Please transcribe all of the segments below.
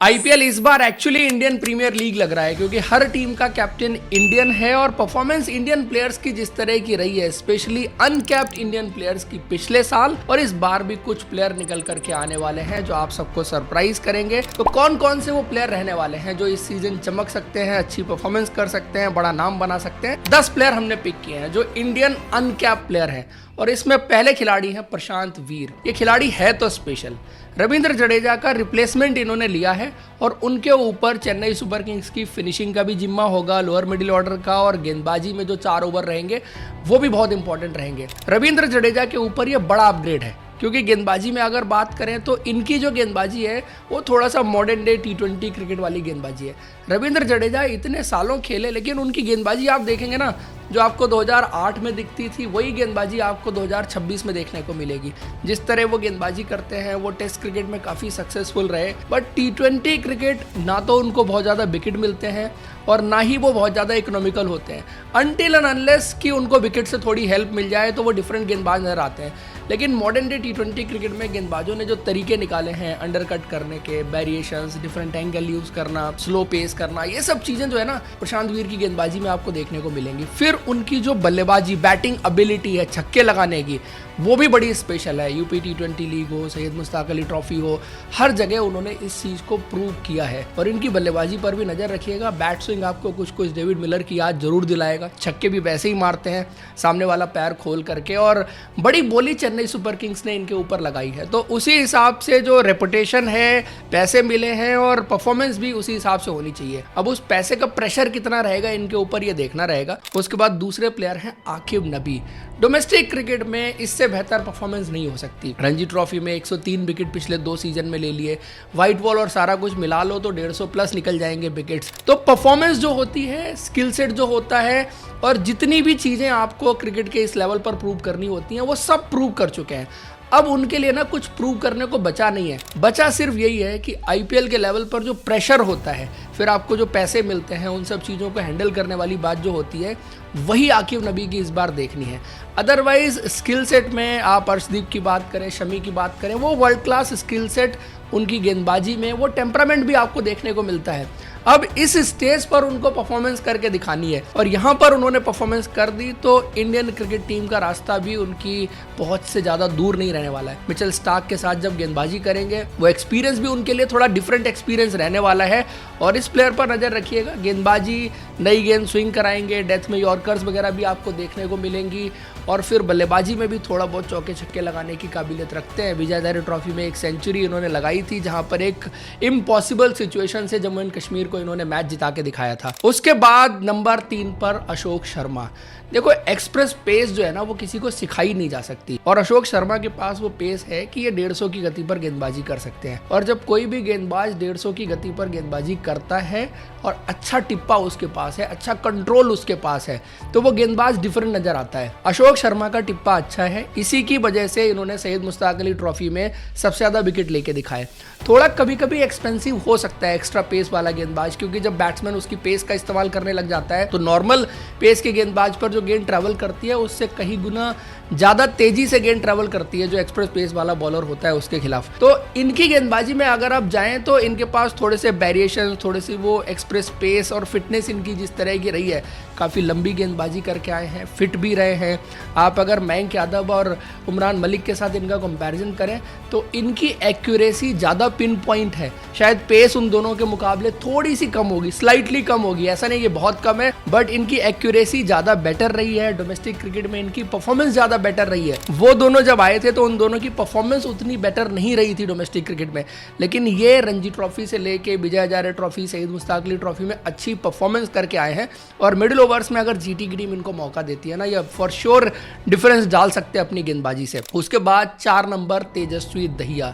IPL इस बार actually Indian premiere league लग रहा है क्योंकि हर टीम का कैप्टन इंडियन है और परफॉर्मेंस इंडियन प्लेयर्स की जिस तरह की रही है, स्पेशली अनकैप्ड इंडियन प्लेयर्स की पिछले साल और इस बार भी कुछ प्लेयर निकल करके आने वाले हैं जो आप सबको सरप्राइज करेंगे। तो कौन कौन से वो प्लेयर रहने वाले हैं जो इस सीजन चमक सकते हैं, अच्छी परफॉर्मेंस कर सकते हैं, बड़ा नाम बना सकते हैं। 10 प्लेयर हमने पिक किए हैं जो इंडियन अनकैप्ड प्लेयर है और इसमें पहले खिलाड़ी हैं प्रशांत वीर। ये खिलाड़ी है तो स्पेशल, रविंद्र जडेजा का रिप्लेसमेंट इन्होंने लिया है और उनके ऊपर चेन्नई सुपर किंग्स की फिनिशिंग का भी जिम्मा होगा, लोअर मिडिल ऑर्डर का, और गेंदबाजी में जो 4 ओवर रहेंगे वो भी बहुत इंपॉर्टेंट रहेंगे। रविंद्र जडेजा के ऊपर ये बड़ा अपग्रेड है क्योंकि गेंदबाजी में अगर बात करें तो इनकी जो गेंदबाजी है वो थोड़ा सा मॉडर्न डे T20 क्रिकेट वाली गेंदबाजी है। रविंद्र जडेजा इतने सालों खेले लेकिन उनकी गेंदबाजी आप देखेंगे ना, जो आपको 2008 में दिखती थी वही गेंदबाजी आपको 2026 में देखने को मिलेगी। जिस तरह वो गेंदबाजी करते हैं वो टेस्ट क्रिकेट में काफ़ी सक्सेसफुल रहे, बट T20 क्रिकेट ना तो उनको बहुत ज़्यादा विकेट मिलते हैं और ना ही वो बहुत ज़्यादा इकोनॉमिकल होते हैं। अनटिल एंड अनलेस कि उनको विकेट से थोड़ी हेल्प मिल जाए तो वो डिफरेंट गेंदबाज नजर आते हैं। लेकिन मॉडर्न डे T20 क्रिकेट में गेंदबाजों ने जो तरीके निकाले हैं अंडरकट करने के, वेरिएशंस, डिफरेंट एंगल यूज़ करना, स्लो पेस करना, ये सब चीज़ें जो है ना प्रशांत वीर की गेंदबाजी में आपको देखने को मिलेंगी। फिर उनकी जो बल्लेबाजी, बैटिंग एबिलिटी है छक्के लगाने की, वो भी बड़ी स्पेशल है। यूपी T20 लीग हो, सैयद मुश्ताक अली ट्रॉफी हो, हर जगह उन्होंने इस चीज़ को प्रूव किया है। और इनकी बल्लेबाजी पर भी नज़र रखिएगा, बैट स्विंग आपको कुछ कुछ डेविड मिलर की याद जरूर दिलाएगा। छक्के भी वैसे ही मारते हैं सामने वाला पैर खोल करके, और बड़ी बोली चेन्नई सुपर किंग्स ने इनके ऊपर लगाई है। तो उसी हिसाब से जो रेपुटेशन है, पैसे मिले हैं और परफॉर्मेंस भी उसी हिसाब से होनी चाहिए। अब उस पैसे का प्रेशर कितना रहेगा इनके ऊपर ये देखना रहेगा। उसके बाद दूसरे प्लेयर हैं आकिब नबी। डोमेस्टिक क्रिकेट में इससे बेहतर परफॉर्मेंस नहीं हो सकती। रणजी ट्रॉफी में 103 विकेट पिछले 2 सीजन में ले लिए, व्हाइट बॉल और सारा कुछ मिला लो तो 150 प्लस निकल जाएंगे विकेट्स। तो परफॉर्मेंस जो होती है, स्किल सेट जो होता है और जितनी भी चीजें आपको क्रिकेट के इस लेवल पर प्रूव करनी होती हैं वो सब प्रूव कर चुके हैं। अब उनके लिए ना कुछ प्रूव करने को बचा नहीं है, बचा सिर्फ यही है कि आईपीएल के लेवल पर जो प्रेशर होता है, फिर आपको जो पैसे मिलते हैं, उन सब चीज़ों को हैंडल करने वाली बात जो होती है वही आकिब नबी की इस बार देखनी है। अदरवाइज स्किल सेट में आप अर्शदीप की बात करें, शमी की बात करें, वो वर्ल्ड क्लास स्किल सेट, उनकी गेंदबाजी में वो टेम्परामेंट भी आपको देखने को मिलता है। अब इस स्टेज पर उनको परफॉर्मेंस करके दिखानी है और यहाँ पर उन्होंने परफॉर्मेंस कर दी तो इंडियन क्रिकेट टीम का रास्ता भी उनकी पहुंच से ज़्यादा दूर नहीं रहने वाला है। मिचेल स्टार्क के साथ जब गेंदबाजी करेंगे वो एक्सपीरियंस भी उनके लिए थोड़ा डिफरेंट एक्सपीरियंस रहने वाला है। और इस प्लेयर पर नज़र रखिएगा, गेंदबाजी, नई गेंद स्विंग कराएंगे, डेथ में यॉर्कर्स वगैरह भी आपको देखने को मिलेंगी और फिर बल्लेबाजी में भी थोड़ा बहुत चौके छक्के लगाने की काबिलियत रखते हैं। विजय हजारे ट्रॉफी में एक सेंचुरी इन्होंने लगाई थी जहां पर एक इम्पॉसिबल सिचुएशन से जम्मू एंड कश्मीर को इन्होंने मैच जिता के दिखाया था। उसके बाद नंबर 3 पर अशोक शर्मा। देखो, एक्सप्रेस पेस जो है ना वो किसी को सिखाई नहीं जा सकती और अशोक शर्मा के पास वो पेस है कि ये 150 की गति पर गेंदबाजी कर सकते हैं। और जब कोई भी गेंदबाज 150 की गति पर गेंदबाजी करता है और अच्छा टिप्पा उसके पास है, अच्छा कंट्रोल उसके पास है, तो वो गेंदबाज डिफरेंट नजर आता है। अशोक शर्मा का टिप्पा अच्छा है, इसी की वजह से इन्होंने सैयद मुश्ताक अली ट्रॉफी में सबसे ज्यादा विकेट लेके दिखाए। थोड़ा कभी कभी एक्सपेंसिव हो सकता है एक्स्ट्रा पेस वाला गेंदबाज, क्योंकि जब बैट्समैन उसकी पेस का इस्तेमाल करने लग जाता है तो नॉर्मल पेस के गेंदबाज पर जो गेंद ट्रैवल करती है उससे कहीं गुना ज़्यादा तेजी से गेंद ट्रैवल करती है जो एक्सप्रेस पेस वाला बॉलर होता है उसके खिलाफ। तो इनकी गेंदबाजी में अगर आप जाएं तो इनके पास थोड़े से वेरिएशन, थोड़ी सी वो एक्सप्रेस पेस और फिटनेस इनकी जिस तरह की रही है, काफ़ी लंबी गेंदबाजी करके आए हैं, फिट भी रहे हैं। आप अगर मयंक यादव और उमरान मलिक के साथ इनका कंपैरिजन करें तो इनकी एक्यूरेसी ज़्यादा पिन पॉइंट है। शायद पेस उन दोनों के मुकाबले थोड़ी सी कम होगी, स्लाइटली कम होगी, ऐसा नहीं कि बहुत कम है, बट इनकी एक्यूरेसी ज़्यादा बेटर रही है। डोमेस्टिक क्रिकेट में इनकी परफॉर्मेंस ज़्यादा बेटर रही है। वो दोनों जब आए थे तो उन दोनों की परफॉर्मेंस उतनी बेटर नहीं रही थी डोमेस्टिक क्रिकेट में, लेकिन ये रणजी ट्रॉफी से लेके विजय हजारे ट्रॉफी, सैयद मुश्ताक अली ट्रॉफी में अच्छी परफॉर्मेंस करके आए हैं। और मिडिल ओवर्स में अगर जीटी की टीम इनको मौका देती है ना, ये फॉर श्योर डिफरेंस डाल सकते हैं अपनी गेंदबाजी से। उसके बाद 4 नंबर तेजस्वी दहिया।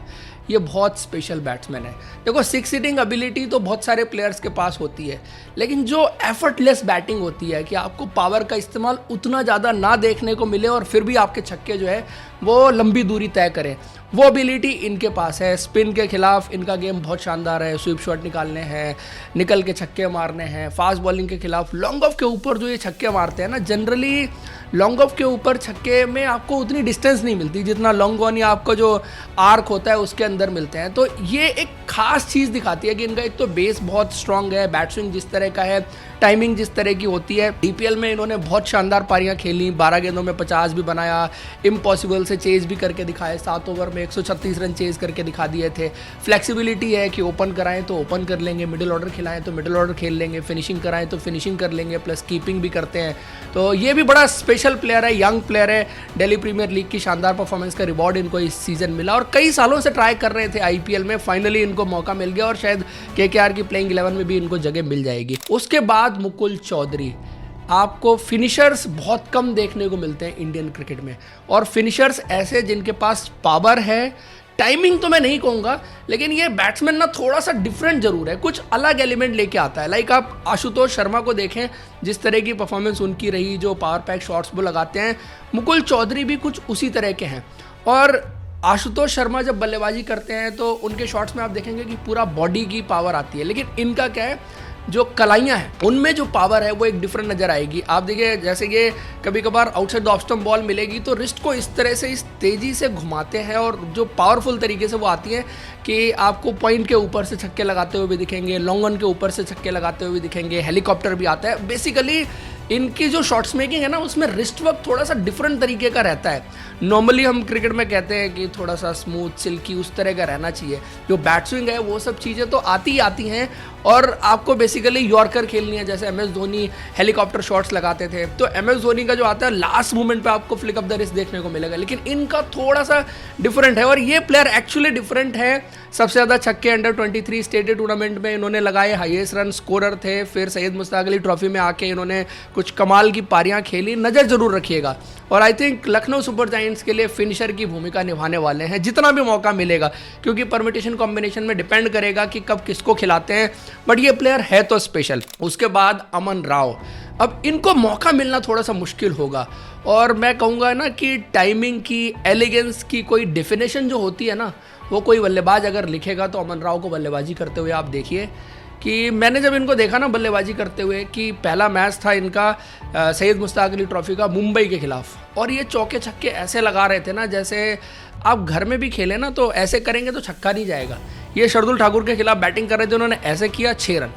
ये बहुत स्पेशल बैट्समैन है। देखो, 6 हिटिंग एबिलिटी तो बहुत सारे प्लेयर्स के पास होती है, लेकिन जो एफर्टलेस बैटिंग होती है कि आपको पावर का इस्तेमाल उतना ज़्यादा ना देखने को मिले और फिर भी आपके छक्के जो है वो लंबी दूरी तय करें, वो एबिलिटी इनके पास है। स्पिन के खिलाफ इनका गेम बहुत शानदार है, स्वीप शॉट निकालने हैं, निकल के छक्के मारने हैं। फास्ट बॉलिंग के खिलाफ लॉन्ग ऑफ के ऊपर जो ये छक्के मारते हैं ना, जनरली लॉन्ग ऑफ के ऊपर छक्के में आपको उतनी डिस्टेंस नहीं मिलती जितना लॉन्ग ऑन या आपका जो आर्क होता है उसके अंदर मिलते हैं। तो ये एक खास चीज़ दिखाती है कि इनका एक तो बेस बहुत स्ट्रांग है, बैट स्विंग जिस तरह का है, टाइमिंग जिस तरह की होती है। डीपीएल में इन्होंने बहुत शानदार पारियां खेली, 12 गेंदों में 50 भी बनाया, इम्पॉसिबल से चेज भी करके दिखाए, 7 ओवर में 136 रन चेज करके दिखा दिए थे। फ्लेक्सिबिलिटी है कि ओपन कराएं तो ओपन कर लेंगे, मिडिल ऑर्डर खिलाएं तो मिडिल ऑर्डर खेल लेंगे, फिनिशिंग कराएं तो फिनिशिंग कर लेंगे, प्लस कीपिंग भी करते हैं। तो ये भी बड़ा स्पेशल प्लेयर है, यंग प्लेयर है। दिल्ली प्रीमियर लीग की शानदार परफॉर्मेंस का रिवॉर्ड इनको इस सीजन मिला और कई सालों से ट्राई कर रहे थे आईपीएल में, फाइनली इनको मौका मिल गया और शायद केकेआर की प्लेइंग 11 में भी इनको जगह मिल जाएगी। उसके बाद मुकुल चौधरी। आपको फिनिशर्स बहुत कम देखने को मिलते हैं इंडियन क्रिकेट में, और फिनिशर्स ऐसे जिनके पास पावर है, टाइमिंग तो मैं नहीं कहूँगा, लेकिन ये बैट्समैन ना थोड़ा सा डिफरेंट जरूर है, कुछ अलग एलिमेंट लेके आता है। लाइक आप आशुतोष शर्मा को देखें, जिस तरह की परफॉर्मेंस उनकी रही, जो पावर पैक शॉट्स वो लगाते हैं, मुकुल चौधरी भी कुछ उसी तरह के हैं। और आशुतोष शर्मा जब बल्लेबाजी करते हैं तो उनके शॉट्स में आप देखेंगे कि पूरा बॉडी की पावर आती है, लेकिन इनका क्या है, जो कलाइयाँ हैं उनमें जो पावर है वो एक डिफरेंट नज़र आएगी। आप देखिए, जैसे ये कभी कभार outside the off stump ball मिलेगी तो रिस्ट को इस तरह से, इस तेज़ी से घुमाते हैं और जो पावरफुल तरीके से वो आती है कि आपको पॉइंट के ऊपर से छक्के लगाते हुए भी दिखेंगे, लॉन्ग ऑन के ऊपर से छक्के लगाते हुए भी दिखेंगे, हेलीकॉप्टर भी आता है। बेसिकली इनकी जो शॉट्स मेकिंग है ना, उसमें रिस्ट वर्क थोड़ा सा डिफरेंट तरीके का रहता है। नॉर्मली हम क्रिकेट में कहते हैं कि थोड़ा सा स्मूथ, सिल्की, उस तरह का रहना चाहिए। जो बैट स्विंग है वो सब चीज़ें तो आती ही आती हैं, और आपको बेसिकली यॉर्कर खेलनी है, जैसे एमएस धोनी हेलीकॉप्टर शॉट्स लगाते थे, तो एमएस धोनी का जो आता है लास्ट मोमेंट पे आपको फ्लिक ऑफ द रिस्ट देखने को मिलेगा, लेकिन इनका थोड़ा सा डिफरेंट है। और ये प्लेयर एक्चुअली डिफरेंट है। सबसे ज़्यादा छक्के अंडर 23 स्टेट टूर्नामेंट में इन्होंने लगाए, हाईएस्ट रन स्कोरर थे। फिर सैयद मुश्ताक अली ट्रॉफी में आके इन्होंने कुछ कमाल की पारियां खेली, नज़र जरूर रखिएगा। और I think Lucknow super giants के लिए फिनिशर की भूमिका निभाने वाले हैं जितना भी मौका मिलेगा, क्योंकि परमिटेशन कॉम्बिनेशन में डिपेंड करेगा कि कब किसको खिलाते हैं, बट ये प्लेयर है तो स्पेशल। उसके बाद अमन राव। अब इनको मौका मिलना थोड़ा सा मुश्किल होगा, और मैं कहूँगा ना कि टाइमिंग की, एलिगेंस की कोई डेफिनेशन जो होती है ना, वो कोई बल्लेबाज अगर लिखेगा तो अमन राव को बल्लेबाजी करते हुए आप देखिए। कि मैंने जब इनको देखा ना बल्लेबाजी करते हुए, कि पहला मैच था इनका सैयद मुश्ताक अली ट्रॉफी का मुंबई के खिलाफ, और ये चौके छक्के ऐसे लगा रहे थे ना जैसे आप घर में भी खेलें ना तो ऐसे करेंगे तो छक्का नहीं जाएगा। ये शार्दुल ठाकुर के खिलाफ बैटिंग कर रहे थे, उन्होंने ऐसे किया 6 रन,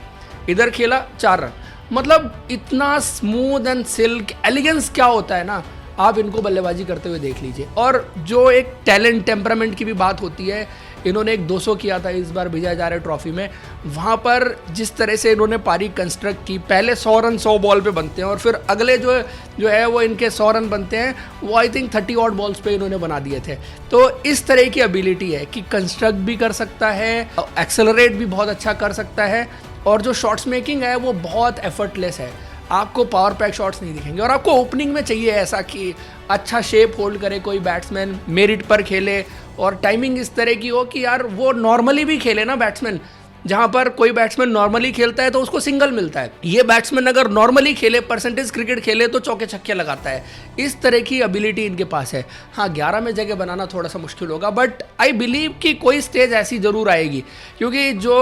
इधर खेला 4 रन। मतलब इतना स्मूथ एंड सिल्क, एलिगेंस क्या होता है ना, आप इनको बल्लेबाजी करते हुए देख लीजिए। और जो एक टैलेंट, टेम्परामेंट की भी बात होती है, इन्होंने एक 200 किया था इस बार विजय हजारे ट्रॉफी में, वहाँ पर जिस तरह से इन्होंने पारी कंस्ट्रक्ट की, पहले 100 रन 100 बॉल पे बनते हैं और फिर अगले जो है वो इनके 100 रन बनते हैं, वो आई थिंक 30 ऑड बॉल्स पे इन्होंने बना दिए थे। तो इस तरह की एबिलिटी है कि कंस्ट्रक्ट भी कर सकता है, एक्सेलरेट भी बहुत अच्छा कर सकता है, और जो शॉट्स मेकिंग है वो बहुत एफर्टलेस है। आपको पावर पैक शॉट्स नहीं दिखेंगे, और आपको ओपनिंग में चाहिए ऐसा कि अच्छा शेप होल्ड करे कोई बैट्समैन, मेरिट पर खेले, और टाइमिंग इस तरह की हो कि यार वो नॉर्मली भी खेले ना बैट्समैन। जहां पर कोई बैट्समैन नॉर्मली खेलता है तो उसको सिंगल मिलता है, ये बैट्समैन अगर नॉर्मली खेले, परसेंटेज क्रिकेट खेले तो चौके छक्के लगाता है। इस तरह की एबिलिटी इनके पास है। हाँ, 11 में जगह बनाना थोड़ा सा मुश्किल होगा, बट आई बिलीव कि कोई स्टेज ऐसी जरूर आएगी, क्योंकि जो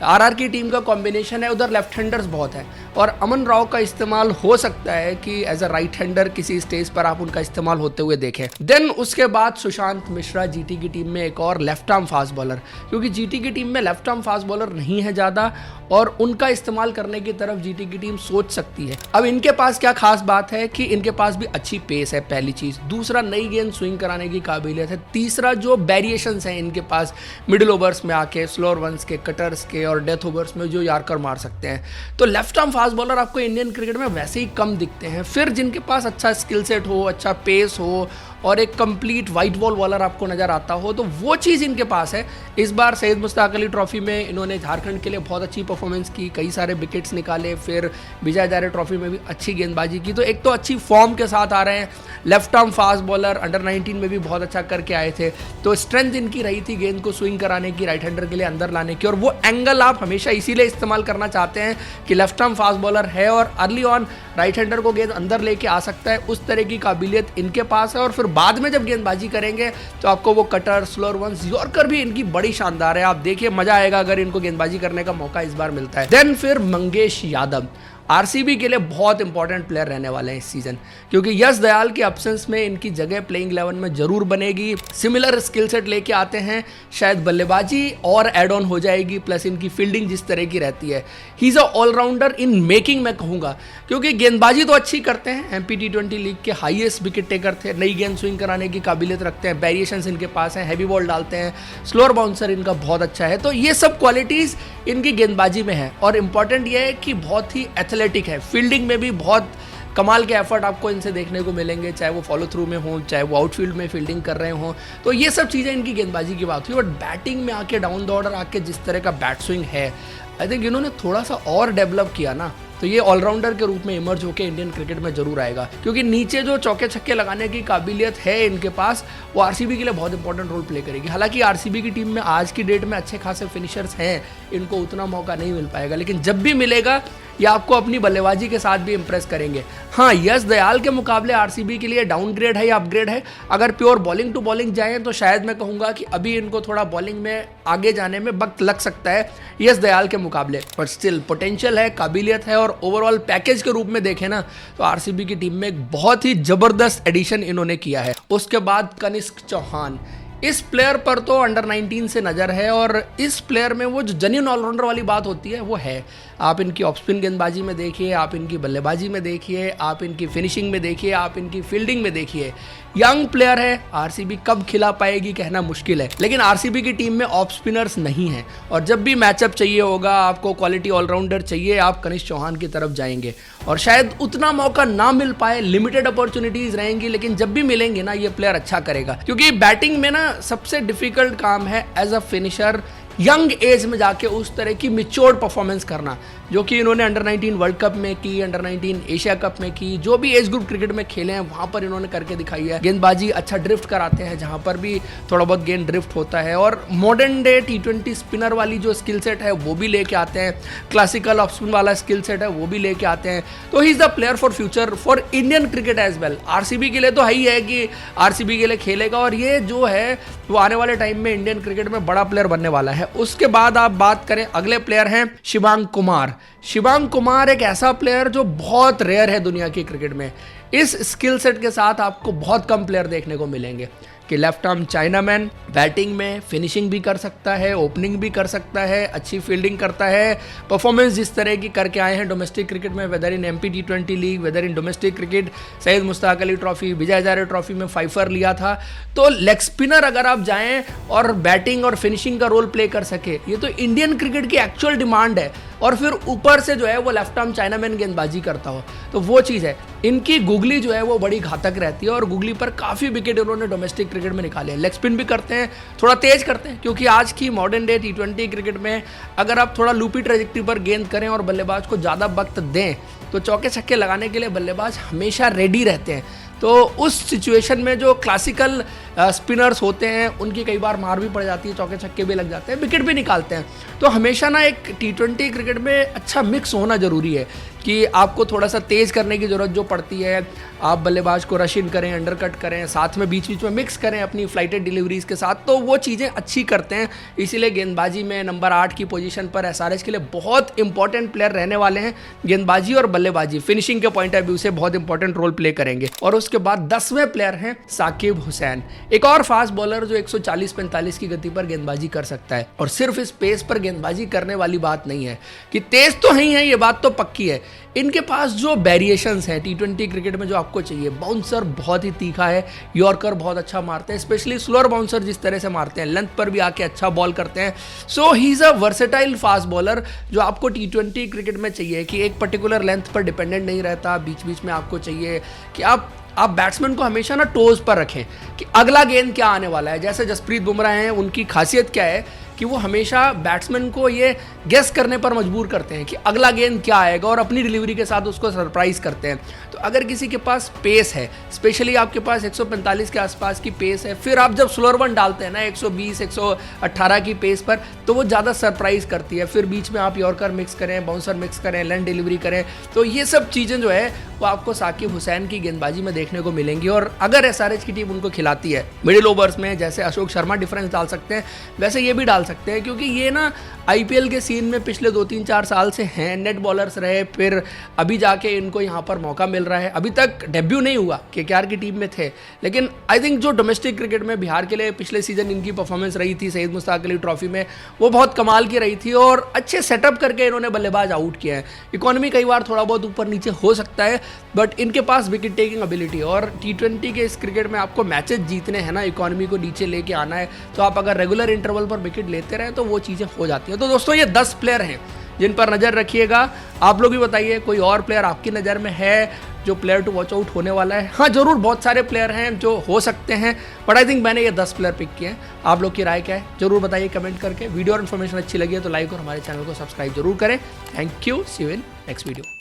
आरआर की टीम का कॉम्बिनेशन है उधर लेफ्ट हैंडर्स बहुत है, और अमन राव का इस्तेमाल हो सकता है कि एज अ राइट हैंडर किसी स्टेज पर आप उनका इस्तेमाल होते हुए देखें। देन उसके बाद सुशांत मिश्रा, जीटी की टीम में एक और लेफ्ट आर्म फास्ट बॉलर, क्योंकि जीटी की टीम में लेफ्ट आर्म फास्ट बॉलर नहीं है ज़्यादा, और उनका इस्तेमाल करने की तरफ जीटी की टीम सोच सकती है। अब इनके पास क्या खास बात है कि इनके पास भी अच्छी पेस है, पहली चीज़। दूसरा, नई गेंद स्विंग कराने की काबिलियत है। तीसरा, जो वेरिएशंस हैं इनके पास, मिडिल ओवर्स में आके, स्लोअर वंस के, कटर्स के और डेथ ओवर्स में जो यार्कर मार सकते हैं। तो लेफ्ट आर्म फास्ट बॉलर आपको इंडियन क्रिकेट में वैसे ही कम दिखते हैं। फिर जिनके पास अच्छा स्किल सेट हो, अच्छा पेस हो, और एक कंप्लीट वाइट बॉल बॉलर आपको नज़र आता हो, तो वो चीज़ इनके पास है। इस बार सैयद मुश्ताक अली ट्रॉफी में इन्होंने झारखंड के लिए बहुत अच्छी परफॉर्मेंस की, कई सारे विकेट्स निकाले, फिर विजय हजारे ट्रॉफी में भी अच्छी गेंदबाजी की। तो एक तो अच्छी फॉर्म के साथ आ रहे हैं। Left arm fast bowler under 19 में भी बहुत अच्छा करके आए थे, तो स्ट्रेंथ इनकी रही थी गेंद को स्विंग कराने की, राइट हैंडर के लिए अंदर लाने की, और वो एंगल बॉल आप हमेशा इसीलिए इस्तेमाल करना चाहते हैं कि लेफ्ट आर्म फास्ट बॉलर है और अर्ली ऑन राइट हैंडर को गेंद अंदर लेके आ सकता है, उस तरह की काबिलियत इनके पास है। और फिर बाद में जब गेंदबाजी करेंगे तो आपको वो कटर, स्लोअर वंस, यॉर्कर भी इनकी बड़ी शानदार है। आप देखिए मजा आएगा अगर इनको गेंदबाजी करने का मौका इस बार मिलता है। देन फिर मंगेश यादव आरसीबी के लिए बहुत इंपॉर्टेंट प्लेयर रहने वाले हैं इस सीजन, क्योंकि यश दयाल के एब्सेंस में इनकी जगह प्लेइंग 11 में जरूर बनेगी। सिमिलर स्किल सेट लेके आते हैं, शायद बल्लेबाजी और एड ऑन हो जाएगी, प्लस इनकी फील्डिंग जिस तरह की रहती है, he is a all-rounder in making मैं कहूँगा, क्योंकि गेंदबाजी तो अच्छी करते हैं, एमपी टी20 लीग के हाईएस्ट विकेट टेकर थे, नई गेंद स्विंग कराने की काबिलियत रखते हैं, वेरिएशंस इनके पास हैं, हैवी बॉल डालते हैं, स्लोअर बाउंसर इनका बहुत अच्छा है। तो ये सब क्वालिटीज़ इनकी गेंदबाजी में है। और इंपॉर्टेंट ये है कि बहुत ही एथलेटिक है, फील्डिंग में भी बहुत कमाल के एफर्ट आपको इनसे देखने को मिलेंगे, चाहे वो फॉलो थ्रू में हो, चाहे वो आउटफील्ड में फील्डिंग कर रहे हो। तो ये सब चीज़ें इनकी गेंदबाजी की बात हुई। बट बैटिंग में आके डाउन द ऑर्डर आके जिस तरह का बैट स्विंग है, आई थिंक इन्होंने थोड़ा सा और डेवलप किया ना, तो ये ऑलराउंडर के रूप में इमर्ज होकर इंडियन क्रिकेट में जरूर आएगा, क्योंकि नीचे जो चौके छक्के लगाने की काबिलियत है इनके पास, वो आरसीबी के लिए बहुत इंपॉर्टेंट रोल प्ले करेगी। हालांकि आरसीबी की टीम में आज की डेट में अच्छे खासे फिनिशर्स हैं, इनको उतना मौका नहीं मिल पाएगा, लेकिन जब भी मिलेगा ये आपको अपनी बल्लेबाजी के साथ भी इंप्रेस करेंगे। हाँ, यश दयाल के मुकाबले आरसीबी के लिए डाउनग्रेड है या अपग्रेड है, अगर प्योर बॉलिंग टू बॉलिंग जाएं तो शायद मैं कहूँगा कि अभी इनको थोड़ा बॉलिंग में आगे जाने में वक्त लग सकता है यश दयाल के मुकाबले, पर स्टिल पोटेंशियल है, काबिलियत है, और ओवरऑल पैकेज के रूप में देखें ना तो आरसीबी की टीम में एक बहुत ही जबरदस्त एडिशन इन्होंने किया है। उसके बाद कनिष्क चौहान, इस प्लेयर पर तो अंडर 19 से नज़र है, और इस प्लेयर में वो जो जेन्युइन ऑलराउंडर वाली बात होती है वो है। आप इनकी ऑफ स्पिन गेंदबाजी में देखिए, आप इनकी बल्लेबाजी में देखिए, आप इनकी फिनिशिंग में देखिए, आप इनकी फील्डिंग में देखिए। यंग प्लेयर है, आरसीबी कब खिला पाएगी कहना मुश्किल है, लेकिन आरसीबी की टीम में ऑफ स्पिनर्स नहीं है, और जब भी मैचअप चाहिए होगा, आपको क्वालिटी ऑलराउंडर चाहिए, आप कनिष्क चौहान की तरफ जाएंगे। और शायद उतना मौका ना मिल पाए, लिमिटेड अपॉर्चुनिटीज रहेंगी, लेकिन जब भी मिलेंगे ना ये प्लेयर अच्छा करेगा, क्योंकि बैटिंग में ना सबसे डिफिकल्ट काम है as a finisher young age में जाके उस तरह की मिच्योर्ड परफॉर्मेंस करना, जो कि इन्होंने अंडर 19 वर्ल्ड कप में की, अंडर 19 एशिया कप में की, जो भी एज ग्रुप क्रिकेट में खेले हैं वहां पर इन्होंने करके दिखाई है। गेंदबाजी अच्छा ड्रिफ्ट कराते हैं, जहां पर भी थोड़ा बहुत गेंद ड्रिफ्ट होता है, और मॉडर्न डे टी20 स्पिनर वाली जो स्किल सेट है वो भी लेके आते हैं, क्लासिकल ऑफ स्पिन वाला स्किल सेट है वो भी लेके आते हैं। तो he is the player for future for Indian cricket as well. RCB के लिए तो है ही है कि आरसीबी के लिए खेलेगा, और ये जो है वो आने वाले टाइम में इंडियन क्रिकेट में बड़ा प्लेयर बनने वाला है। उसके बाद आप बात करें, अगले प्लेयर हैं शिवांग कुमार। शिवांग कुमार एक ऐसा प्लेयर जो बहुत रेयर है दुनिया की क्रिकेट में। इस स्किल सेट के साथ आपको बहुत कम प्लेयर देखने को मिलेंगे कि लेफ्ट आर्म चाइनामैन, बैटिंग में फिनिशिंग भी कर सकता है, ओपनिंग भी कर सकता है, अच्छी फील्डिंग करता है, परफॉर्मेंस जिस तरह की करके आए हैं डोमेस्टिक क्रिकेट में, वेदर इन एमपी टी20 league, whether in domestic cricket, Syed Mushtaq Ali trophy, Vijay Hazare trophy में 5 लिया था। तो लेग स्पिनर अगर आप जाएं और बैटिंग और फिनिशिंग का रोल प्ले कर सके, ये तो इंडियन क्रिकेट की एक्चुअल डिमांड है। और फिर ऊपर से जो है वो लेफ्ट आर्म चाइनामैन गेंदबाजी करता हो, तो वो चीज़ है। इनकी गुगली जो है वो बड़ी घातक रहती है, और गुगली पर काफ़ी विकेट उन्होंने डोमेस्टिक क्रिकेट में निकाले हैं। लेग स्पिन भी करते हैं, थोड़ा तेज करते हैं, क्योंकि आज की मॉडर्न डे टी20 क्रिकेट में अगर आप थोड़ा लूपी ट्रेजेक्टरी पर गेंद करें और बल्लेबाज को ज़्यादा वक्त दें तो चौके छक्के लगाने के लिए बल्लेबाज हमेशा रेडी रहते हैं। तो उस सिचुएशन में जो क्लासिकल स्पिनर्स होते हैं उनकी कई बार मार भी पड़ जाती है, चौके छक्के भी लग जाते हैं, विकेट भी निकालते हैं। तो हमेशा ना एक टी20 क्रिकेट में अच्छा मिक्स होना ज़रूरी है कि आपको थोड़ा सा तेज़ करने की ज़रूरत जो पड़ती है, आप बल्लेबाज को रश इन करें, अंडर कट करें, साथ में बीच बीच में मिक्स करें अपनी फ्लाइटेड डिलीवरीज के साथ, तो वो चीज़ें अच्छी करते हैं। इसीलिए गेंदबाजी में नंबर 8 की पोजीशन पर एसआरएच के लिए बहुत इंपॉर्टेंट प्लेयर रहने वाले हैं। गेंदबाजी और बल्लेबाजी फिनिशिंग के पॉइंट ऑफ व्यू से बहुत इंपॉर्टेंट रोल प्ले करेंगे। और उसके बाद 10वें प्लेयर हैं साकिब हुसैन, एक और फास्ट बॉलर जो 140-45 की गति पर गेंदबाजी कर सकता है। और सिर्फ इस पेस पर गेंदबाजी करने वाली बात नहीं है कि तेज तो नहीं है, ये बात तो पक्की है, इनके पास जो वेरिएशंस हैं टी20 क्रिकेट में जो आपको चाहिए, बाउंसर बहुत ही तीखा है, यॉर्कर बहुत अच्छा मारते हैं, स्पेशली स्लोअर बाउंसर जिस तरह से मारते हैं, लेंथ पर भी आके अच्छा बॉल करते हैं। So he is a versatile fast bowler जो आपको टी20 क्रिकेट में चाहिए कि एक पर्टिकुलर लेंथ पर डिपेंडेंट नहीं रहता, बीच बीच में आपको चाहिए कि आप बैट्समैन को हमेशा ना टोज पर रखें कि अगला गेंद क्या आने वाला है। जैसे जसप्रीत बुमराह हैं, उनकी खासियत क्या है कि वो हमेशा बैट्समैन को ये गेस करने पर मजबूर करते हैं कि अगला गेंद क्या आएगा और अपनी डिलीवरी के साथ उसको सरप्राइज करते हैं। तो अगर किसी के पास पेस है, स्पेशली आपके पास 145 के आसपास की पेस है, फिर आप जब स्लोअर वन डालते हैं ना 120 118 की पेस पर, तो वो ज़्यादा सरप्राइज करती है। फिर बीच में आप यॉर्कर मिक्स करें, बाउंसर मिक्स करें, लेंथ डिलीवरी करें, तो ये सब चीज़ें जो है वो आपको साकिब हुसैन की गेंदबाजी में देखने को मिलेंगी। और अगर एसआरएच की टीम उनको खिलाती है मिडिल ओवर्स में, जैसे अशोक शर्मा डिफरेंस डाल सकते हैं, वैसे ये भी डाल सकते हैं, क्योंकि ये ना आईपीएल के सीन में पिछले 2-3-4 साल से हैं, नेट बॉलर्स रहे, फिर अभी जाके इनको यहाँ पर मौका मिल रहा है। अभी तक डेब्यू नहीं हुआ, केकेआर की टीम में थे, लेकिन आई थिंक जो डोमेस्टिक क्रिकेट में बिहार के लिए पिछले सीजन इनकी परफॉर्मेंस रही थी सईद मुश्ताक अली ट्रॉफी में, वो बहुत कमाल की रही थी और अच्छे सेटअप करके इन्होंने बल्लेबाज आउट किया है। इकोनॉमी कई बार थोड़ा बहुत ऊपर नीचे हो सकता है, बट इनके पास विकेट टेकिंग एबिलिटी, और T20 के इस क्रिकेट में आपको मैचेस जीतने हैं ना, इकोनॉमी को नीचे लेके आना है, तो आप अगर रेगुलर इंटरवल पर विकेट लेते रहे तो वो चीज़ें हो जाती हैं। तो दोस्तों ये 10 प्लेयर हैं जिन पर नज़र रखिएगा। आप लोग भी बताइए कोई और प्लेयर आपकी नज़र में है जो प्लेयर टू वॉच आउट होने वाला है। हाँ जरूर, बहुत सारे प्लेयर हैं जो हो सकते हैं, बट आई थिंक मैंने ये 10 प्लेयर पिक किए हैं। आप लोग की राय क्या है जरूर बताइए कमेंट करके। वीडियो और इन्फॉर्मेशन अच्छी लगी है तो लाइक और हमारे चैनल को सब्सक्राइब जरूर करें। Thank you, see you in next video.